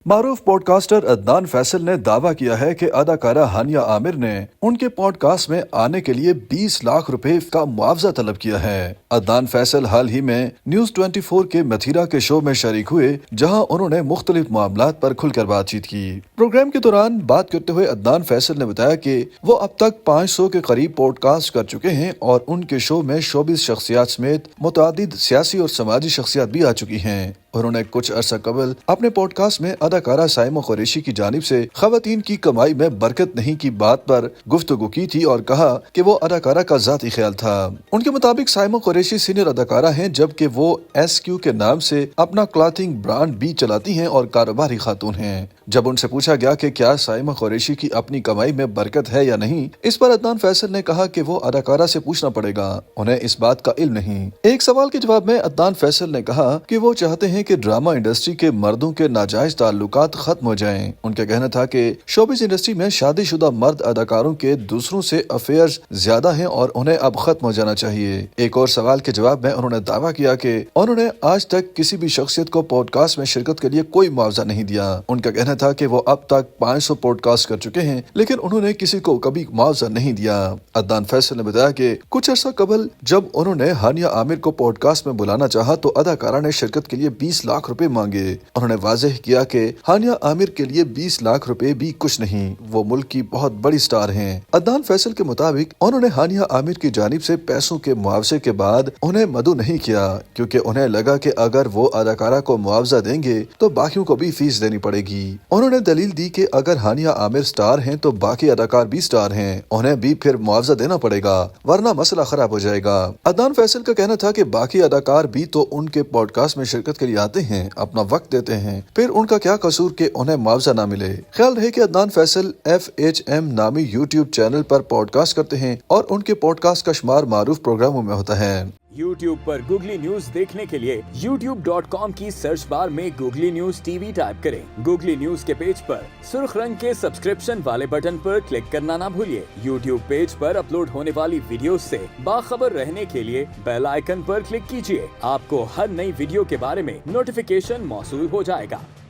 मारूफ podcaster Adnan Faisal ने दावा किया है कि अदाकारा हानिया आमिर ने उनके पॉडकास्ट में आने के लिए 20 लाख रुपए का मुआवजा तलब किया है। अदनान फैसल हाल ही में न्यूज 24 के मथीरा के शो में शरीक हुए, जहां उन्होंने मुख्तलिफ मामलात पर खुलकर बातचीत की। प्रोग्राम के दौरान बात करते हुए अदनान फैसल ने बताया कि वो अब तक 500 के करीब पॉडकास्ट कर चुके हैं और उनके शो में शोबिस शख्सियात समेत मुतअद्दिद सियासी और समाजी शख्सियात भी आ चुकी हैं। उन्होंने कुछ अरसा कबल अपने पॉडकास्ट में अदाकारा साइमा कुरैशी की जानिब से खवातीन की कमाई में बरकत नहीं की बात पर गुफ्तगू की थी और कहा कि वो अदाकारा का जाती ख्याल था। उनके मुताबिक साइमा कुरैशी सीनियर अदाकारा हैं, जबकि वो SQ के नाम से अपना क्लॉथिंग ब्रांड भी चलाती हैं और कारोबारी खातून हैं। जब उनसे पूछा गया कि क्या साइमा कुरैशी की अपनी कमाई में बरकत है या नहीं, इस पर अदनान फैसल ने कहा कि वो अदाकारा से पूछना पड़ेगा, उन्हें इस बात का इल्म नहीं। एक सवाल के जवाब में अदनान फैसल ने कहा कि वो चाहते हैं कि ड्रामा इंडस्ट्री के मर्दों के नाजायज ताल्लुकात खत्म हो जाएं। उनका कहना था कि शोबिस इंडस्ट्री में शादीशुदा मर्द अदाकारों के दूसरों से अफेयर्स ज्यादा हैं और उन्हें अब खत्म हो जाना चाहिए। एक और सवाल के जवाब में उन्होंने दावा किया कि उन्होंने आज तक किसी भी शख्सियत को पॉडकास्ट में शिरकत के लिए कोई मुआवजा नहीं दिया। उनका कहना था कि वो अब तक 500 पॉडकास्ट कर चुके हैं, लेकिन उन्होंने किसी को कभी मुआवजा नहीं दिया। अदनान फैसल ने बताया कि कुछ अर्सा कबल जब उन्होंने हानिया आमिर को पॉडकास्ट में बुलाना चाहा तो अदाकारा ने शिरकत के लिए 20 लाख रुपए मांगे। उन्होंने वाज़ेह किया कि हानिया आमिर के लिए 20 लाख रुपए भी कुछ नहीं, वो मुल्क की बहुत बड़ी स्टार हैं। अदनान फैसल के मुताबिक उन्होंने हानिया आमिर की जानिब से पैसों के मुआवजे के बाद उन्हें मदऊ नहीं किया, क्योंकि उन्हें लगा कि अगर वो अदाकारा को मुआवजा देंगे तो बाकियों को भी फीस देनी पड़ेगी। उन्होंने दलील दी कि अगर हानिया आमिर स्टार हैं तो बाकी अदाकार भी स्टार हैं, उन्हें भी फिर मुआवजा देना पड़ेगा, वरना मसला खराब हो जाएगा। अदनान फैसल का कहना था कि बाकी अदाकार भी तो उनके पॉडकास्ट में शिरकत के लिए आते हैं, अपना वक्त देते हैं, फिर उनका क्या कसूर कि उन्हें मुआवजा ना मिले। ख्याल रहे कि अदनान फैसल FHM नामी YouTube चैनल पर पॉडकास्ट करते हैं और उनके पॉडकास्ट का शुमार मारूफ प्रोग्रामों में होता है। YouTube पर गूगली न्यूज देखने के लिए youtube.com की सर्च बार में गूगली न्यूज TV टाइप करें। गूगली न्यूज के पेज पर सुर्ख रंग के सब्सक्रिप्शन वाले बटन पर क्लिक करना ना भूलिए। YouTube पेज पर अपलोड होने वाली वीडियोस से बाखबर रहने के लिए बेल आइकन पर क्लिक कीजिए। आपको हर नई वीडियो के बारे में नोटिफिकेशन मौसूल हो जाएगा।